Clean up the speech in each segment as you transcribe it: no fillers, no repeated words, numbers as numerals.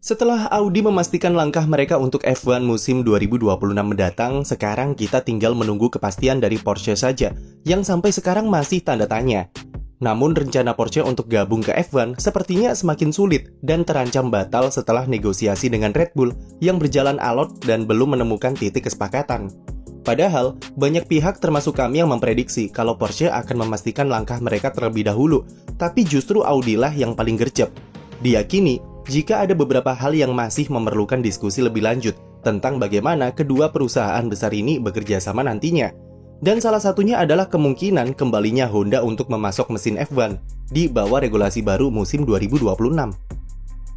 Setelah Audi memastikan langkah mereka untuk F1 musim 2026 mendatang, sekarang kita tinggal menunggu kepastian dari Porsche saja, yang sampai sekarang masih tanda tanya. Namun rencana Porsche untuk gabung ke F1 sepertinya semakin sulit dan terancam batal setelah negosiasi dengan Red Bull yang berjalan alot dan belum menemukan titik kesepakatan. Padahal, banyak pihak termasuk kami yang memprediksi kalau Porsche akan memastikan langkah mereka terlebih dahulu, tapi justru Audi lah yang paling gercep. Diyakini, jika ada beberapa hal yang masih memerlukan diskusi lebih lanjut tentang bagaimana kedua perusahaan besar ini bekerja sama nantinya. Dan salah satunya adalah kemungkinan kembalinya Honda untuk memasok mesin F1 di bawah regulasi baru musim 2026.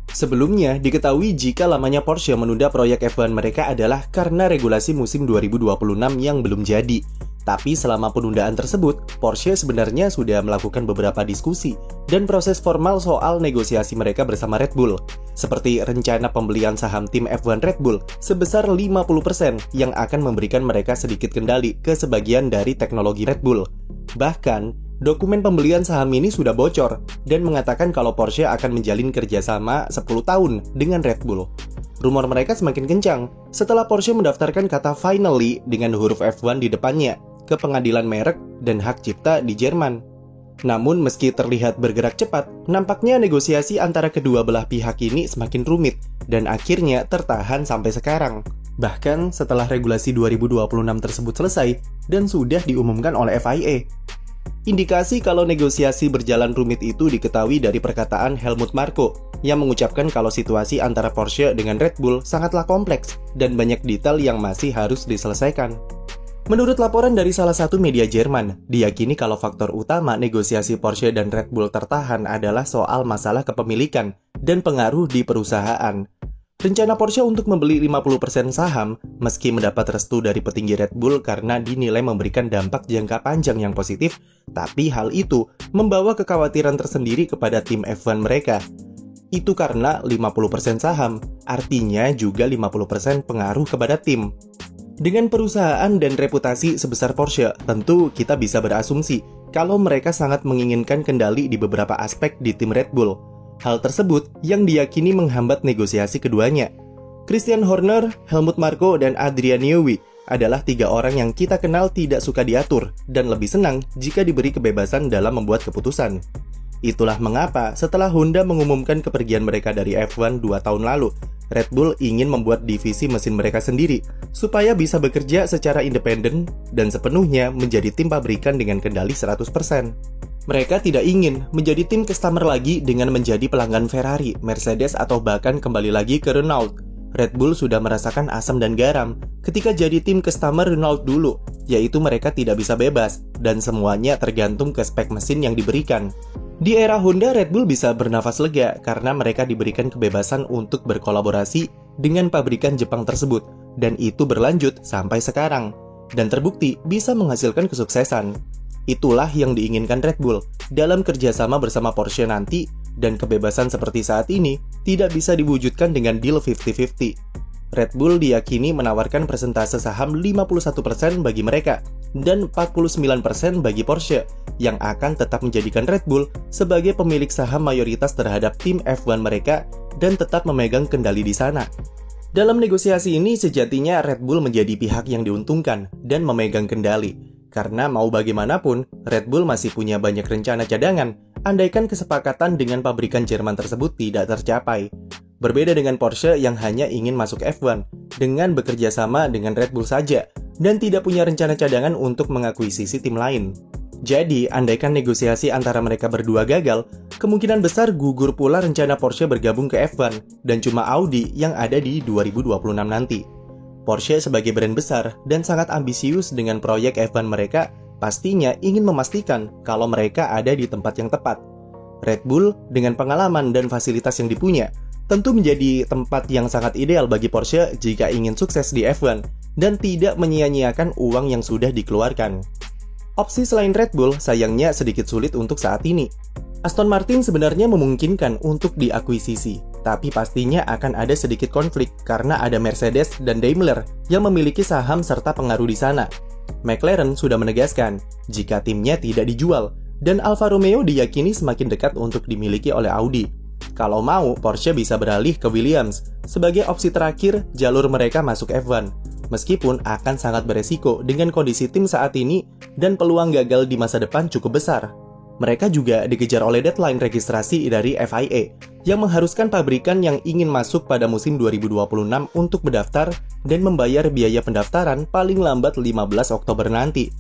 Sebelumnya, diketahui jika lamanya Porsche menunda proyek F1 mereka adalah karena regulasi musim 2026 yang belum jadi. Tapi selama penundaan tersebut, Porsche sebenarnya sudah melakukan beberapa diskusi dan proses formal soal negosiasi mereka bersama Red Bull, seperti rencana pembelian saham tim F1 Red Bull sebesar 50% yang akan memberikan mereka sedikit kendali ke sebagian dari teknologi Red Bull. Bahkan, dokumen pembelian saham ini sudah bocor dan mengatakan kalau Porsche akan menjalin kerjasama 10 tahun dengan Red Bull. Rumor mereka semakin kencang setelah Porsche mendaftarkan kata finally dengan huruf F1 di depannya ke pengadilan merek dan hak cipta di Jerman. Namun meski terlihat bergerak cepat, nampaknya negosiasi antara kedua belah pihak ini semakin rumit dan akhirnya tertahan sampai sekarang. Bahkan setelah regulasi 2026 tersebut selesai dan sudah diumumkan oleh FIA. Indikasi kalau negosiasi berjalan rumit itu diketahui dari perkataan Helmut Marko yang mengucapkan kalau situasi antara Porsche dengan Red Bull sangatlah kompleks dan banyak detail yang masih harus diselesaikan. Menurut laporan dari salah satu media Jerman, diyakini kalau faktor utama negosiasi Porsche dan Red Bull tertahan adalah soal masalah kepemilikan dan pengaruh di perusahaan. Rencana Porsche untuk membeli 50% saham meski mendapat restu dari petinggi Red Bull karena dinilai memberikan dampak jangka panjang yang positif, tapi hal itu membawa kekhawatiran tersendiri kepada tim F1 mereka. Itu karena 50% saham, artinya juga 50% pengaruh kepada tim. Dengan perusahaan dan reputasi sebesar Porsche, tentu kita bisa berasumsi kalau mereka sangat menginginkan kendali di beberapa aspek di tim Red Bull. Hal tersebut yang diyakini menghambat negosiasi keduanya. Christian Horner, Helmut Marko, dan Adrian Newey adalah 3 orang yang kita kenal tidak suka diatur dan lebih senang jika diberi kebebasan dalam membuat keputusan. Itulah mengapa setelah Honda mengumumkan kepergian mereka dari F1 2 tahun lalu, Red Bull ingin membuat divisi mesin mereka sendiri supaya bisa bekerja secara independen dan sepenuhnya menjadi tim pabrikan dengan kendali 100%. Mereka tidak ingin menjadi tim customer lagi dengan menjadi pelanggan Ferrari, Mercedes, atau bahkan kembali lagi ke Renault. Red Bull sudah merasakan asam dan garam ketika jadi tim customer Renault dulu, yaitu mereka tidak bisa bebas dan semuanya tergantung ke spek mesin yang diberikan. Di era Honda, Red Bull bisa bernafas lega karena mereka diberikan kebebasan untuk berkolaborasi dengan pabrikan Jepang tersebut, dan itu berlanjut sampai sekarang, dan terbukti bisa menghasilkan kesuksesan. Itulah yang diinginkan Red Bull dalam kerjasama bersama Porsche nanti, dan kebebasan seperti saat ini tidak bisa diwujudkan dengan deal 50-50. Red Bull diyakini menawarkan persentase saham 51% bagi mereka dan 49% bagi Porsche, yang akan tetap menjadikan Red Bull sebagai pemilik saham mayoritas terhadap tim F1 mereka dan tetap memegang kendali di sana. Dalam negosiasi ini sejatinya Red Bull menjadi pihak yang diuntungkan dan memegang kendali, karena mau bagaimanapun Red Bull masih punya banyak rencana cadangan andaikan kesepakatan dengan pabrikan Jerman tersebut tidak tercapai. Berbeda dengan Porsche yang hanya ingin masuk F1 dengan bekerja sama dengan Red Bull saja dan tidak punya rencana cadangan untuk mengakuisisi tim lain. Jadi, andaikan negosiasi antara mereka berdua gagal, kemungkinan besar gugur pula rencana Porsche bergabung ke F1 dan cuma Audi yang ada di 2026 nanti. Porsche sebagai brand besar dan sangat ambisius dengan proyek F1 mereka pastinya ingin memastikan kalau mereka ada di tempat yang tepat. Red Bull dengan pengalaman dan fasilitas yang dipunya tentu menjadi tempat yang sangat ideal bagi Porsche jika ingin sukses di F1 dan tidak menyia-nyiakan uang yang sudah dikeluarkan. Opsi selain Red Bull sayangnya sedikit sulit untuk saat ini. Aston Martin sebenarnya memungkinkan untuk diakuisisi, tapi pastinya akan ada sedikit konflik karena ada Mercedes dan Daimler yang memiliki saham serta pengaruh di sana. McLaren sudah menegaskan jika timnya tidak dijual, dan Alfa Romeo diyakini semakin dekat untuk dimiliki oleh Audi. Kalau mau, Porsche bisa beralih ke Williams sebagai opsi terakhir jalur mereka masuk F1. Meskipun akan sangat beresiko dengan kondisi tim saat ini dan peluang gagal di masa depan cukup besar. Mereka juga dikejar oleh deadline registrasi dari FIA yang mengharuskan pabrikan yang ingin masuk pada musim 2026 untuk mendaftar dan membayar biaya pendaftaran paling lambat 15 Oktober nanti.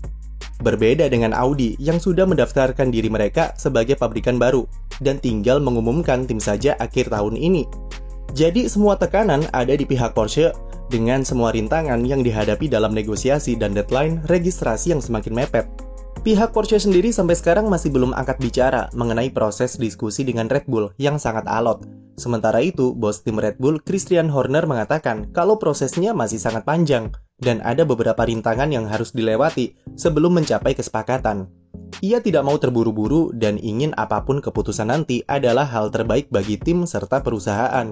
Berbeda dengan Audi yang sudah mendaftarkan diri mereka sebagai pabrikan baru dan tinggal mengumumkan tim saja akhir tahun ini. Jadi semua tekanan ada di pihak Porsche dengan semua rintangan yang dihadapi dalam negosiasi dan deadline registrasi yang semakin mepet. Pihak Porsche sendiri sampai sekarang masih belum angkat bicara mengenai proses diskusi dengan Red Bull yang sangat alot. Sementara itu, bos tim Red Bull, Christian Horner, mengatakan kalau prosesnya masih sangat panjang dan ada beberapa rintangan yang harus dilewati sebelum mencapai kesepakatan. Ia tidak mau terburu-buru dan ingin apapun keputusan nanti adalah hal terbaik bagi tim serta perusahaan.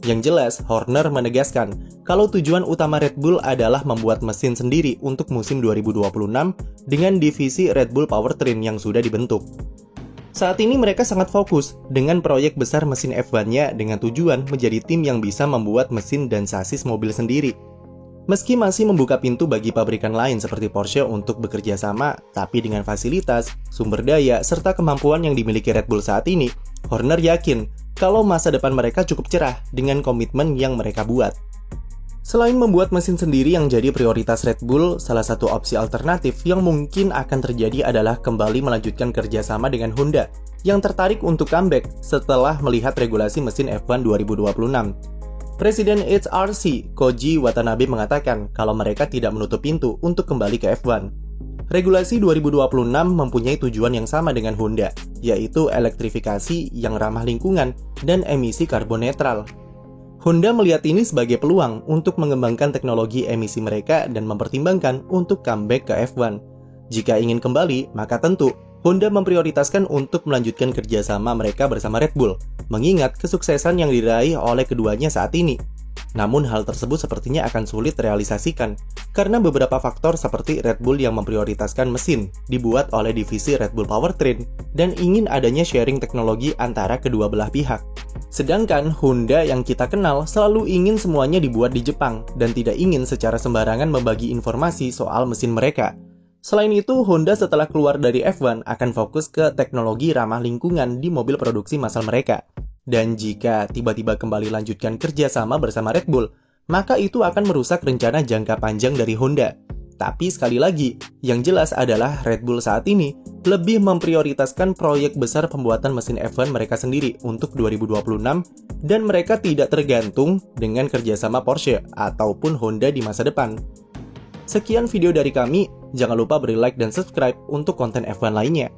Yang jelas, Horner menegaskan kalau tujuan utama Red Bull adalah membuat mesin sendiri untuk musim 2026 dengan divisi Red Bull Powertrain yang sudah dibentuk. Saat ini mereka sangat fokus dengan proyek besar mesin F1-nya dengan tujuan menjadi tim yang bisa membuat mesin dan sasis mobil sendiri. Meski masih membuka pintu bagi pabrikan lain seperti Porsche untuk bekerja sama, tapi dengan fasilitas, sumber daya, serta kemampuan yang dimiliki Red Bull saat ini, Horner yakin kalau masa depan mereka cukup cerah dengan komitmen yang mereka buat. Selain membuat mesin sendiri yang jadi prioritas Red Bull, salah satu opsi alternatif yang mungkin akan terjadi adalah kembali melanjutkan kerjasama dengan Honda yang tertarik untuk comeback setelah melihat regulasi mesin F1 2026. Presiden HRC, Koji Watanabe, mengatakan kalau mereka tidak menutup pintu untuk kembali ke F1. Regulasi 2026 mempunyai tujuan yang sama dengan Honda, yaitu elektrifikasi yang ramah lingkungan dan emisi karbon netral. Honda melihat ini sebagai peluang untuk mengembangkan teknologi emisi mereka dan mempertimbangkan untuk comeback ke F1. Jika ingin kembali, maka tentu Honda memprioritaskan untuk melanjutkan kerjasama mereka bersama Red Bull, mengingat kesuksesan yang diraih oleh keduanya saat ini. Namun hal tersebut sepertinya akan sulit realisasikan karena beberapa faktor seperti Red Bull yang memprioritaskan mesin dibuat oleh divisi Red Bull Powertrain dan ingin adanya sharing teknologi antara kedua belah pihak. Sedangkan Honda yang kita kenal selalu ingin semuanya dibuat di Jepang dan tidak ingin secara sembarangan membagi informasi soal mesin mereka. Selain itu, Honda setelah keluar dari F1 akan fokus ke teknologi ramah lingkungan di mobil produksi massal mereka. Dan jika tiba-tiba kembali lanjutkan kerjasama bersama Red Bull, maka itu akan merusak rencana jangka panjang dari Honda. Tapi sekali lagi, yang jelas adalah Red Bull saat ini lebih memprioritaskan proyek besar pembuatan mesin F1 mereka sendiri untuk 2026 dan mereka tidak tergantung dengan kerjasama Porsche ataupun Honda di masa depan. Sekian video dari kami, jangan lupa beri like dan subscribe untuk konten F1 lainnya.